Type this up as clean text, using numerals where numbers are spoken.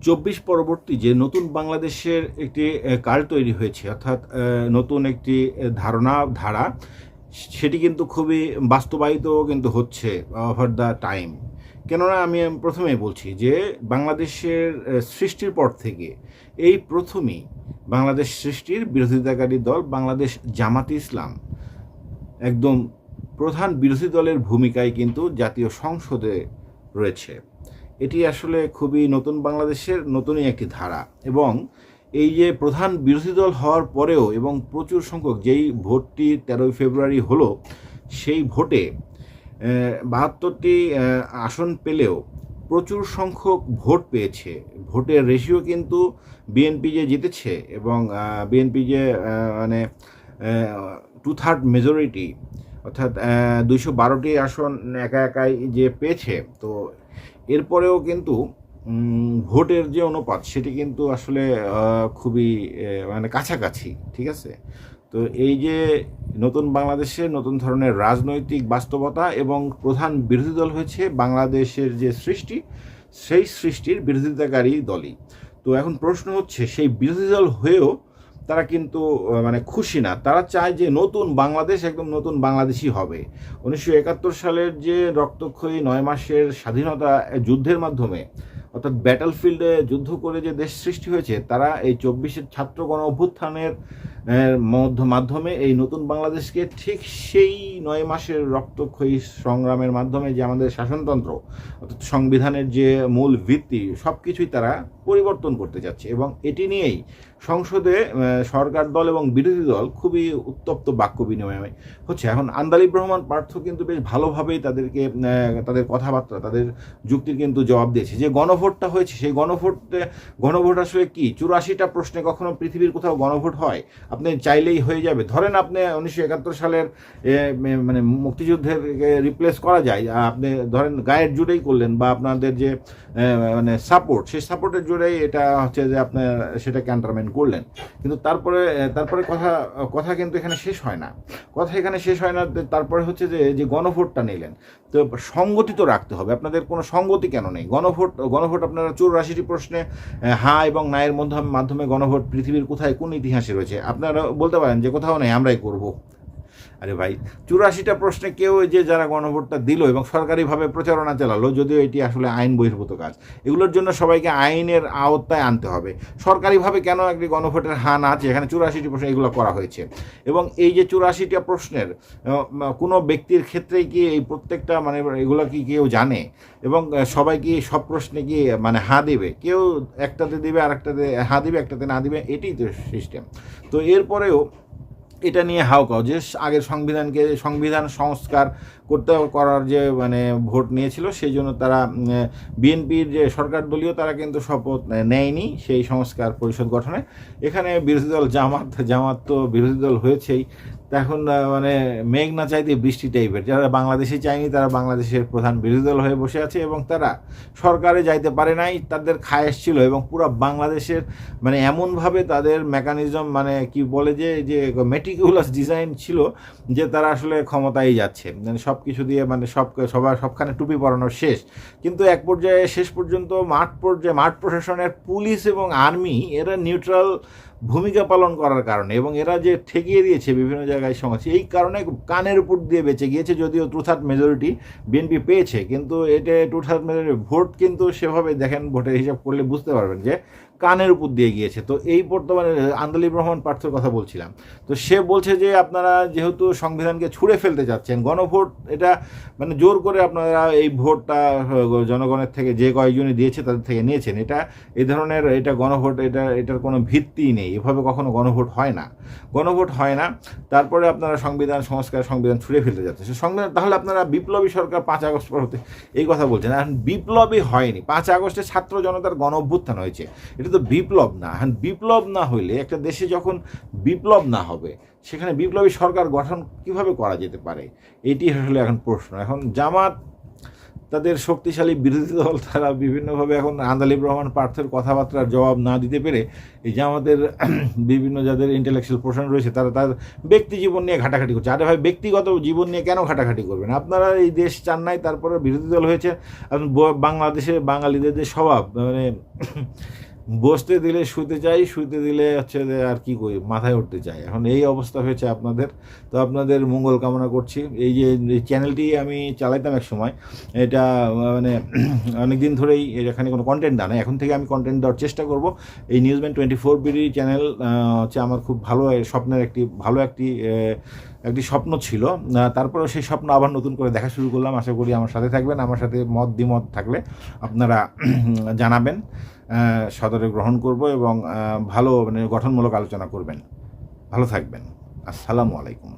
২৪ পরবর্তী যে নতুন বাংলাদেশের একটি কাল তৈরি হয়েছে, অর্থাৎ নতুন একটি ধারা, সেটি কিন্তু খুবই বাস্তবায়িত কিন্তু হচ্ছে ওভার দ্য টাইম। কেননা আমি প্রথমেই বলছি যে বাংলাদেশের সৃষ্টির পর থেকে এই প্রথমই বাংলাদেশ সৃষ্টির বিরোধিতাকারী দল বাংলাদেশ জামাতে ইসলাম একদম প্রধান বিরোধী দলের ভূমিকায় কিন্তু জাতীয় সংসদে রয়েছে। এটি আসলে খুবই নতুন বাংলাদেশের নতুনই একটি ধারা। এবং এই যে প্রধান বিরোধী দল হওয়ার পরেও এবং প্রচুর সংখ্যক যেই ভোটটি 13 ফেব্রুয়ারি হলো, সেই ভোটে 72টি আসন পেলেও প্রচুর সংখ্যক ভোট পেয়েছে। ভোটের রেশিও কিন্তু বিএনপি যে জিতেছে এবং বিএনপি যে মানে 2/3 মেজরিটি, অর্থাৎ 212টি আসন একাই যে পেয়েছে, তো এরপরেও কিন্তু ভোটের যে অনুপাত সেটি কিন্তু আসলে খুবই মানে কাছাকাছি, ঠিক আছে। তো এই যে নতুন বাংলাদেশে নতুন ধরনের রাজনৈতিক বাস্তবতা এবং প্রধান বিরোধী দল হয়েছে বাংলাদেশের যে সৃষ্টি, সেই সৃষ্টির বিরোধিতাকারী দলই। তো এখন প্রশ্ন হচ্ছে, সেই বিরোধী দল হয়েও তারা কিন্তু মানে খুশি না। তারা চায় যে নতুন বাংলাদেশ একদম নতুন বাংলাদেশই হবে। 1971 সালের যে রক্তক্ষয়ী 9 মাসের স্বাধীনতা যুদ্ধের মাধ্যমে, অর্থাৎ ব্যাটলফিল্ডে যুদ্ধ করে যে দেশ সৃষ্টি হয়েছে, তারা এই 24-এর ছাত্র গণ অভ্যুত্থানের মাধ্যমে এই নতুন বাংলাদেশকে ঠিক সেই 9 মাসের রক্তক্ষয়ী সংগ্রামের মাধ্যমে যে আমাদের শাসনতন্ত্র, অর্থাৎ সংবিধানের যে মূল ভিত্তি, সব কিছুই তারা পরিবর্তন করতে যাচ্ছে। এবং এটি নিয়েই সংসদে সরকার দল এবং বিরোধী দল খুবই উত্তপ্ত বাক্য বিনিময় হচ্ছে। এখন আন্দালিব রহমান পার্থ কিন্তু বেশ ভালোভাবেই তাদের কথাবার্তা, তাদের যুক্তির কিন্তু জবাব দিয়েছে। যে গণভোটটা হয়েছে, সেই গণভোট আসলে কি? 84টা প্রশ্নে কখনো পৃথিবীর কোথাও গণভোট হয়? আপনি চাইলেই হয়ে যাবে? ধরেন আপনি 1971 সালের মানে মুক্তিযুদ্ধের রিপ্লেস করা যায়, আপনি ধরেন গায়ের জুড়েই করলেন, বা আপনাদের যে মানে সাপোর্ট, সেই সাপোর্টের জুড়েই এটা হচ্ছে যে আপনার সেটা ক্যান্টনমেন্ট করলেন। কিন্তু তারপরে কথা কিন্তু এখানে শেষ হয় না। তারপরে হচ্ছে যে গণভোটটা নিলেন, তো সংগতি তো রাখতে হবে। আপনাদের কোনো সঙ্গতি কেন নেই? গণভোট আপনারা 84টি প্রশ্নে হ্যাঁ এবং না এর মাধ্যমে গণভোট পৃথিবীর কোথায় কোন ইতিহাসে রয়েছে? আপনারা বলতে পারেন যে কোথাও নেই, আমরাই করব। আরে ভাই, 84টা প্রশ্নে কেউ যে যারা গণভোটটা দিল এবং সরকারিভাবে প্রচারণা চালালো, যদিও এটি আসলে আইন বহির্ভূত কাজ, এগুলোর জন্য সবাইকে আইনের আওতায় আনতে হবে। সরকারিভাবে কেন একটি গণভোটের হান আছে? এখানে 84টি প্রশ্ন এগুলো করা হয়েছে। এবং এই যে 84টা প্রশ্নের কোনো ব্যক্তির ক্ষেত্রেই কি এই প্রত্যেকটা মানে এগুলো কি কেউ জানে? এবং সবাই কি সব প্রশ্নে কি মানে হাঁ দেবে? কেউ একটাতে দিবে, আর একটাতে হাঁ দিবে, একটাতে না দিবে, এটাই তো সিস্টেম। তো এরপরেও এটা নিয়ে হাউকাও যে আগের সংবিধান সংস্কার করার যে মানে ভোট নিয়েছিল, সেই জন্য তারা বিএনপির যে সরকার দলীয়, তারা কিন্তু শপথ নেয়নি সেই সংস্কার পরিষদ গঠনে। এখানে বিরোধী দল জামাত তো বিরোধী দল হয়েছেই। এখন মানে মেঘ না চাইতে বৃষ্টি টাইপের, যারা বাংলাদেশে চায়নি তারা বাংলাদেশের প্রধান বিরোধী দল হয়ে বসে আছে, এবং তারা সরকারে যাইতে পারে নাই। তাদের খায়েশ ছিল, এবং পুরো বাংলাদেশের মানে এমনভাবে তাদের মেকানিজম মানে কি বলে যে মেটিকুলাস ডিজাইন ছিল যে তারা আসলে ক্ষমতায় যাচ্ছে, মানে সব কিছু দিয়ে মানে সবখানে টুপি পরানো শেষ। কিন্তু এক পর্যায়ে শেষ পর্যন্ত মাঠ প্রশাসনের পুলিশ এবং আর্মি এরা নিউট্রাল ভূমিকা পালন করার কারণে, এবং এরা যে ঠেকিয়ে দিয়েছে বিভিন্ন জায়গায় সমস্যা, এই কারণে কানের উপর দিয়ে বেঁচে গিয়েছে। যদিও 2/3 মেজরিটি বিএনপি পেয়েছে, কিন্তু এটা 2/3 মেজরিটি ভোট কিন্তু সেভাবে দেখেন, ভোটের হিসাব করলে বুঝতে পারবেন যে কানের উপর দিয়ে গিয়েছে। তো এই বর্তমানে আন্দালিব রহমান পার্থর কথা বলছিলাম, তো সে বলছে যে আপনারা যেহেতু সংবিধানকে ছুঁড়ে ফেলতে যাচ্ছেন, গণভোট এটা মানে জোর করে আপনারা এই ভোটটা জনগণের থেকে যে কয়েকজনই দিয়েছে তাদের থেকে নিয়েছেন, এই ধরনের গণভোট, এটার কোনো ভিত্তি নেই। এভাবে কখনো গণভোট হয় না। তারপরে আপনারা সংবিধান ছুঁড়ে ফেলতে যাচ্ছে সংবিধান। তাহলে আপনারা বিপ্লবী সরকার 5 আগস্ট পর হতে এই কথা বলছেন। এখন বিপ্লবী হয়নি, 5 আগস্টে ছাত্র জনতার গণ অভ্যুত্থান হয়েছে, এটা তো বিপ্লব না। এখন বিপ্লব না হইলে, একটা দেশে যখন বিপ্লব না হবে, সেখানে বিপ্লবী সরকার গঠন কিভাবে করা যেতে পারে? এটি আসলে এখন প্রশ্ন। এখন জামাত তাদের শক্তিশালী বিরোধী দল তারা বিভিন্নভাবে এখন আন্দালিব রহমান পার্থের কথাবার্তার জবাব না দিতে পেরে এই যে আমাদের বিভিন্ন যাদের ইন্টেলেকচুয়াল পোর্শন রয়েছে তারা তার ব্যক্তি জীবন নিয়ে ঘাটাঘাটি করছে। আরে ভাই, ব্যক্তিগত জীবন নিয়ে কেন ঘাটাঘাটি করবেন? আপনারা এই দেশ চান নাই, তারপরে বিরোধী দল হয়েছে। বাংলাদেশে বাঙালিদের যে স্বভাব, মানে বসতে দিলে শুতে চাই, শুতে দিলে হচ্ছে যে আর কি করি, মাথায় উঠতে চাই। এখন এই অবস্থা হয়েছে আপনাদের। তো আপনাদের মঙ্গল কামনা করছি। এই যে চ্যানেলটি আমি চালাইতাম এক সময়, এটা মানে অনেক দিন ধরেই এখানে কোনো কন্টেন্ট দেয় না। এখন থেকে আমি কন্টেন্ট দেওয়ার চেষ্টা করব। এই নিউজম্যান 24 বিডি চ্যানেল হচ্ছে আমার খুব ভালো স্বপ্নের একটি স্বপ্ন ছিল। তারপরেও সেই স্বপ্ন আবার নতুন করে দেখা শুরু করলাম। আশা করি আমার সাথে থাকবেন। আমার সাথে দ্বিমত থাকলে আপনারা জানাবেন, সদরে গ্রহণ করব এবং ভালো গঠনমূলক আলোচনা করবেন। ভালো থাকবেন। আসসালামু আলাইকুম।